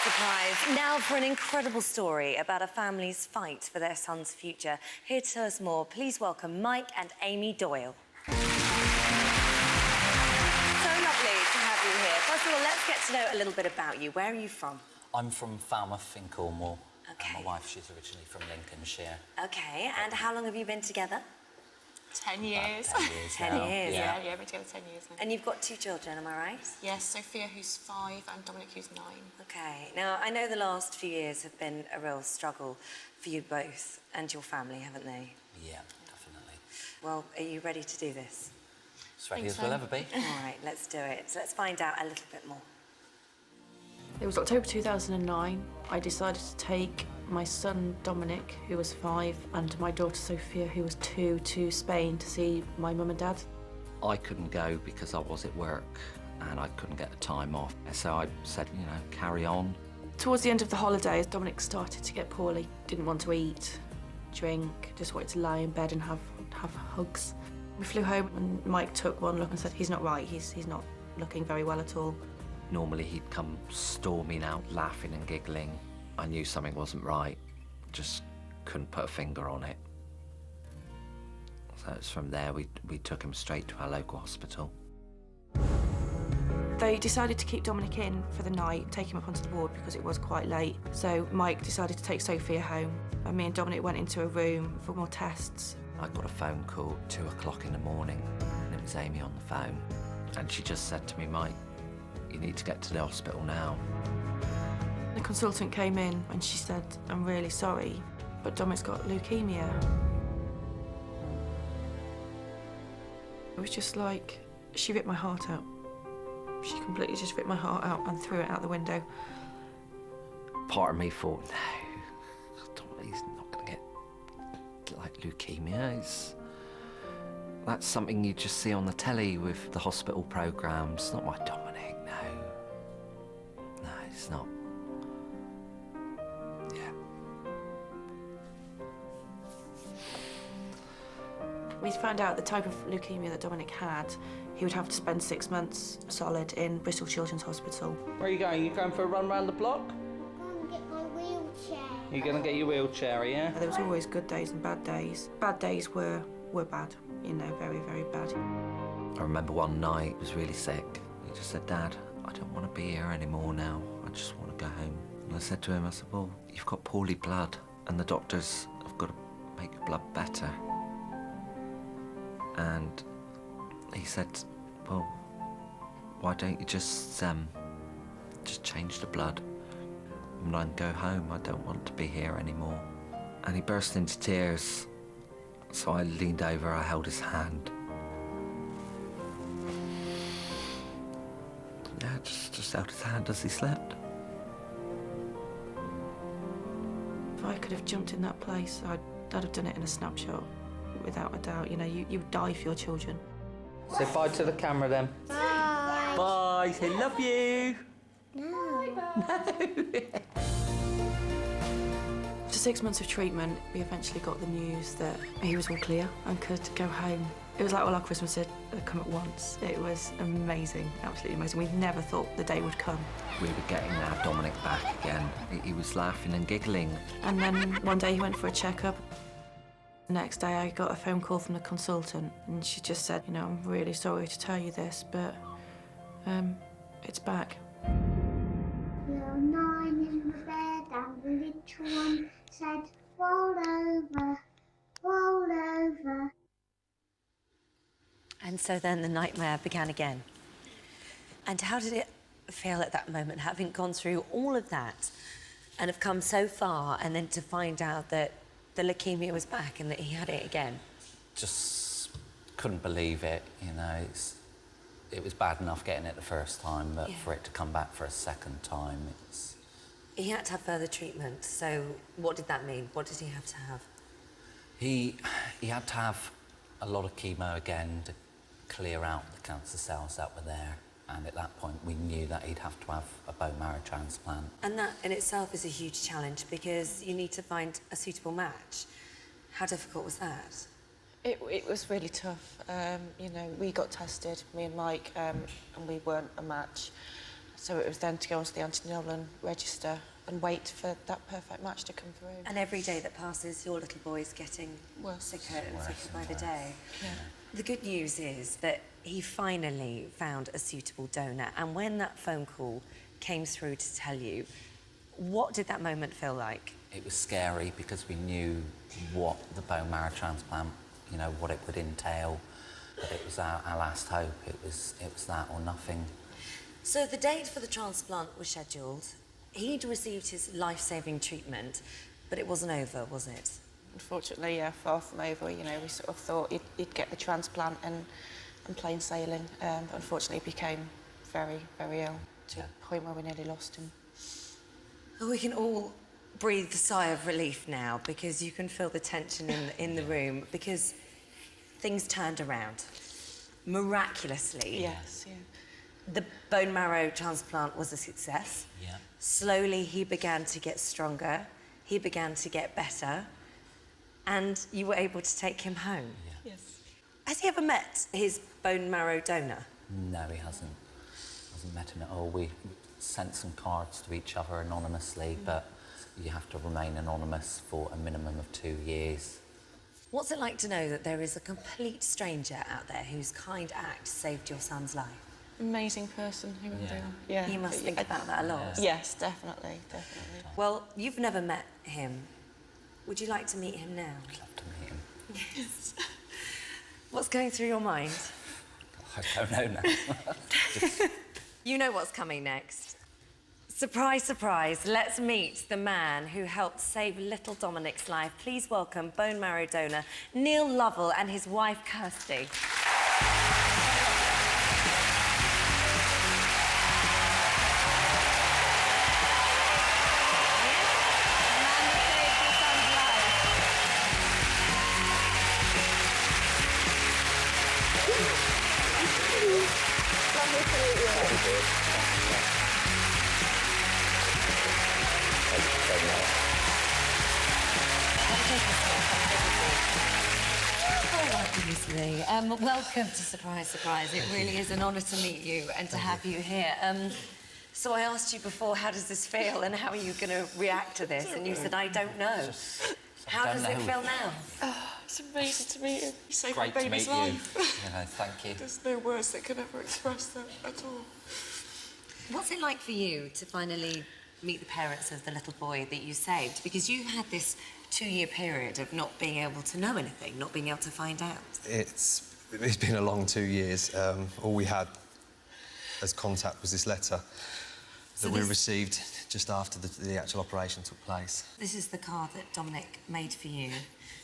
surprise. Now for an incredible story about a family's fight for their son's future. Here to tell us more, please welcome Mike and Amy Doyle. So lovely to have you here. First of all, let's get to know a little bit about you. Where are you from? I'm from Falmouth in Cornwall. Okay. And my wife, she's originally from Lincolnshire. Okay, and how long have you been together? 10 years. 10 years 10 now. years, Yeah, we've been together 10 years now. And you've got 2 children, am I right? Yes, Sophia, who's 5, and Dominic, who's 9. Okay. Now, I know the last few years have been a real struggle for you both and your family, haven't they? Yeah, definitely. Well, are you ready to do this? As ready Think as so. we'll ever be. All right, let's do it. So let's find out a little bit more. It was October 2009. I decided to take my son Dominic, who was 5, and my daughter Sophia, who was 2, to Spain to see my mum and dad. I couldn't go because I was at work and I couldn't get the time off. So I said, you know, carry on. Towards the end of the holidays, Dominic started to get poorly. Didn't want to eat, drink, just wanted to lie in bed and have hugs. We flew home and Mike took one look and said, he's not right, he's not looking very well at all. Normally he'd come storming out, laughing and giggling. I knew something wasn't right, just couldn't put a finger on it. So it's from there we took him straight to our local hospital. They decided to keep Dominic in for the night, take him up onto the ward because it was quite late. So Mike decided to take Sophia home, and me and Dominic went into a room for more tests. I got a phone call at 2 o'clock in the morning, and it was Amy on the phone. And she just said to me, Mike, you need to get to the hospital now. The consultant came in and she said, I'm really sorry, but Dominic's got leukemia. It was just like, she ripped my heart out. She completely just ripped my heart out and threw it out the window. Part of me thought, no, he's not going to get, like, leukemia. That's something you just see on the telly with the hospital programmes. Not my Dominic, no. No, it's not. Yeah. We found out the type of leukemia that Dominic had. He would have to spend 6 months solid in Bristol Children's Hospital. Where are you going? You going for a run round the block? I'm going to get my wheelchair. You're going to get your wheelchair, yeah? There was always good days and bad days. Bad days were bad, you know, very, very bad. I remember one night, he was really sick. He just said, Dad, I don't want to be here anymore now. I just want to go home. And I said to him, I said, well, you've got poorly blood and the doctors have got to make your blood better. And he said, well, why don't you just change the blood and then go home? I don't want to be here anymore. And he burst into tears. So I leaned over, I held his hand. Yeah, just held his hand as he slept. If I could have jumped in that place, I'd have done it in a snapshot, without a doubt. You know, you would die for your children. Say bye to the camera then. Bye. Bye. Say love you. After 6 months of treatment, we eventually got the news that he was all clear and could go home. It was like all our Christmases had come at once. It was amazing, absolutely amazing. We never thought the day would come. We were getting our Dominic back again. He was laughing and giggling. And then one day he went for a checkup. The next day I got a phone call from the consultant and she just said, you know, I'm really sorry to tell you this, but it's back. Little 9 in the bed and the little one said, roll over, roll over. And so then the nightmare began again. And how did it feel at that moment, having gone through all of that and have come so far, and then to find out that the leukemia was back and that he had it again? Just couldn't believe it, you know. It was bad enough getting it the first time, but for it to come back for a second time, it's... He had to have further treatment, so what did that mean? What did he have to have? He had to have a lot of chemo again to clear out the cancer cells that were there, and at that point we knew that he'd have to have a bone marrow transplant. And that in itself is a huge challenge because you need to find a suitable match. How difficult was that? It was really tough. You know, we got tested, me and Mike, and we weren't a match. So it was then to go onto the anti-Nolan register and wait for that perfect match to come through. And every day that passes, your little boy's getting Worse. sicker and Worse sicker by and the worse. day. Yeah. The good news is that he finally found a suitable donor, and when that phone call came through to tell you, what did that moment feel like? It was scary because we knew what the bone marrow transplant, you know, what it would entail, but it was our last hope. It was that or nothing. So the date for the transplant was scheduled. He'd received his life-saving treatment, but it wasn't over, was it? Unfortunately, yeah, far from over. You know, we sort of thought he'd get the transplant and plain sailing, but unfortunately he became very, very ill to Yeah. the point where we nearly lost him. Oh, we can all breathe a sigh of relief now because you can feel the tension in the room because things turned around miraculously. Yes, yeah. The bone marrow transplant was a success. Yeah. Slowly he began to get stronger, he began to get better, and you were able to take him home. Yeah. Yes. Has he ever met his bone marrow donor? No, he hasn't. Hasn't met him at all. We sent some cards to each other anonymously, but you have to remain anonymous for a minimum of 2 years. What's it like to know that there is a complete stranger out there whose kind act saved your son's life? Amazing person, who will Yeah. do. Yeah. You must think about that a lot. Yes, definitely, definitely. Well, you've never met him. Would you like to meet him now? I'd love to meet him. Yes. What's going through your mind? I don't know now. You know what's coming next. Surprise, surprise, let's meet the man who helped save little Dominic's life. Please welcome bone marrow donor Neil Lovell and his wife Kirsty. Goodness me. Welcome to Surprise, Surprise. It really is an honour to meet you and to have you here. So I asked you before, how does this feel and how are you going to react to this? And you said, I don't know. How don't does it know. feel now? Oh, it's amazing to meet him. He saved my Great to baby's meet you. life. You know, thank you. There's no words that can ever express that at all. What's it like for you to finally meet the parents of the little boy that you saved? Because you had this 2-year period of not being able to know anything, not being able to find out. It's been a long 2 years. All we had as contact was this letter So that we this- received just after the actual operation took place. This is the card that Dominic made for you.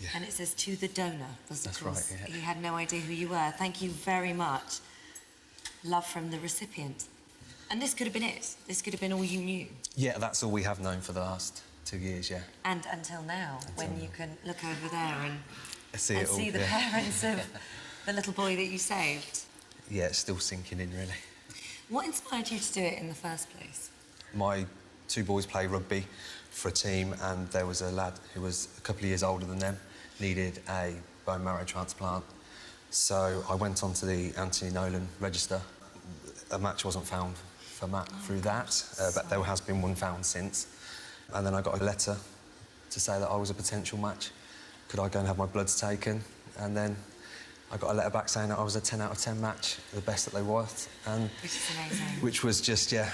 Yeah. And it says, to the donor. Because, of That's course, right, yeah. he had no idea who you were. Thank you very much. Love from the recipient. And this could have been it. This could have been all you knew. Yeah, that's all we have known for the last 2 years, yeah. And until now, when you can look over there and See and it all, see the yeah. parents of the little boy that you saved. Yeah, it's still sinking in, really. What inspired you to do it in the first place? My 2 boys play rugby for a team, and there was a lad who was a couple of years older than them, needed a bone marrow transplant. So I went onto the Anthony Nolan register. A match wasn't found for Matt through that, but there has been one found since. And then I got a letter to say that I was a potential match. Could I go and have my bloods taken? And then I got a letter back saying that I was a 10 out of 10 match, the best that they was. And Which is amazing. which was just, yeah,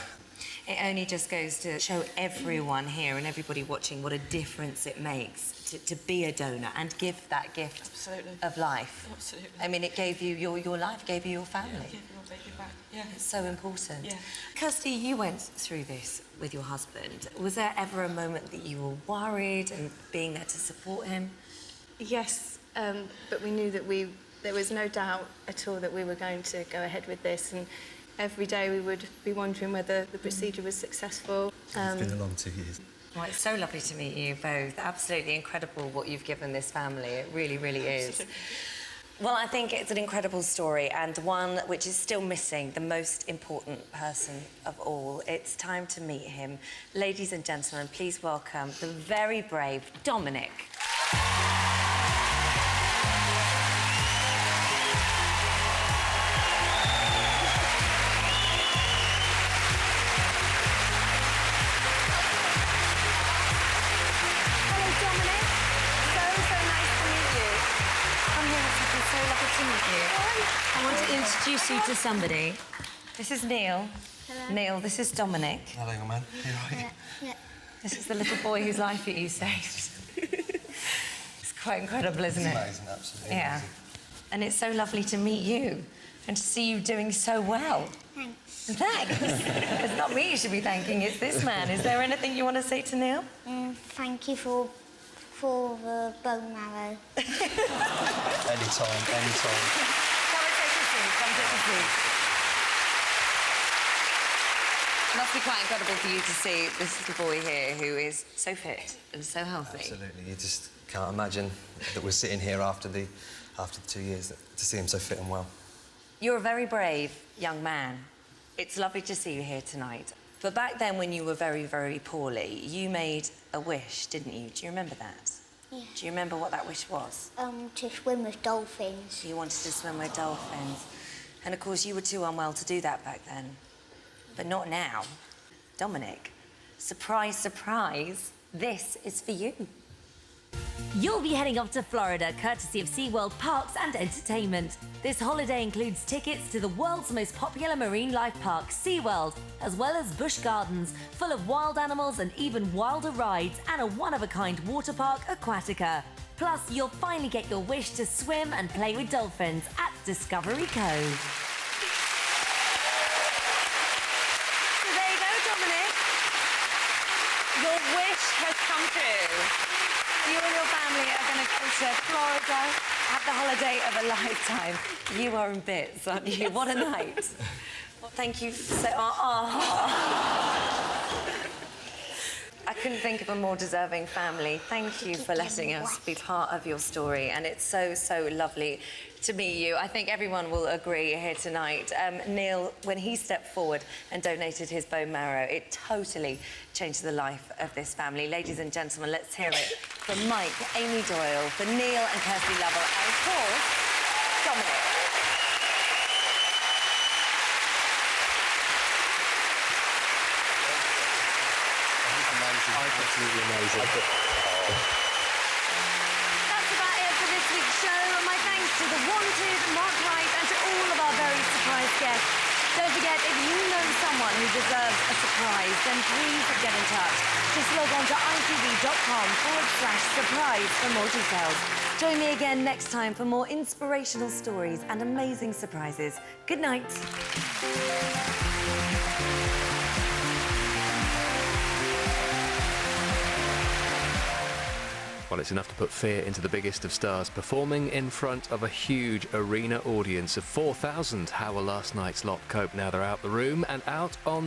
It only just goes to show everyone here and everybody watching what a difference it makes to be a donor and give that gift Absolutely. of life. Absolutely. I mean, it gave you your life, gave you your family. Give your baby back. Yeah. It's so important. Yeah. Kirsty, you went through this with your husband. Was there ever a moment that you were worried and being there to support him? Yes, but we knew that there was no doubt at all that we were going to go ahead with this, and every day we would be wondering whether the procedure was successful. it's been a long 2 years. Well, it's so lovely to meet you both. Absolutely incredible what you've given this family. It really, really is. Well, I think it's an incredible story and one which is still missing the most important person of all. It's time to meet him. Ladies and gentlemen, please welcome the very brave Dominic. I want to introduce you to somebody. This is Neil. Hello. Neil, this is Dominic. Hello, young man. You all right? Yeah. This is the little boy whose life you saved. It's quite incredible, isn't it? Amazing, absolutely. Yeah. Amazing. And it's so lovely to meet you and to see you doing so well. Thanks. Thanks. It's not me you should be thanking, it's this man. Is there anything you want to say to Neil? Thank you for the bone marrow. Anytime, anytime. Come and take a seat. Come take a seat. It must be quite incredible for you to see this little boy here who is so fit and so healthy. Absolutely. You just can't imagine that we're sitting here after the 2 years to see him so fit and well. You're a very brave young man. It's lovely to see you here tonight. But back then, when you were very, very poorly, you made a wish, didn't you? Do you remember that? Yeah. Do you remember what that wish was? To swim with dolphins. You wanted to swim with dolphins. And of course, you were too unwell to do that back then. But not now. Dominic, surprise, surprise, this is for you. You'll be heading off to Florida, courtesy of SeaWorld Parks and Entertainment. This holiday includes tickets to the world's most popular marine life park, SeaWorld, as well as Busch Gardens, full of wild animals and even wilder rides, and a one-of-a-kind water park, Aquatica. Plus, you'll finally get your wish to swim and play with dolphins at Discovery Cove. So there you go, Dominic. Your wish has come true. You and your family are going to go to Florida, have the holiday of a lifetime. You are in bits, aren't you? Yes. What a night. Well, thank you so... I couldn't think of a more deserving family. Thank you for letting us be part of your story, and it's so, so lovely to meet you. I think everyone will agree here tonight. Neil, when he stepped forward and donated his bone marrow, it totally changed the life of this family. Ladies and gentlemen, let's hear it from Mike, Amy Doyle, for Neil and Kirsty Lovell, and of course, Dominic. Absolutely amazing. That's about it for this week's show. My thanks to The Wanted, Mark Wright, and to all of our very surprise guests. Don't forget, if you know someone who deserves a surprise, then please get in touch. Just log on to itv.com/surprise for more details. Join me again next time for more inspirational stories and amazing surprises. Good night. Well, it's enough to put fear into the biggest of stars. Performing in front of a huge arena audience of 4,000. How will last night's lot cope now they're out the room and out on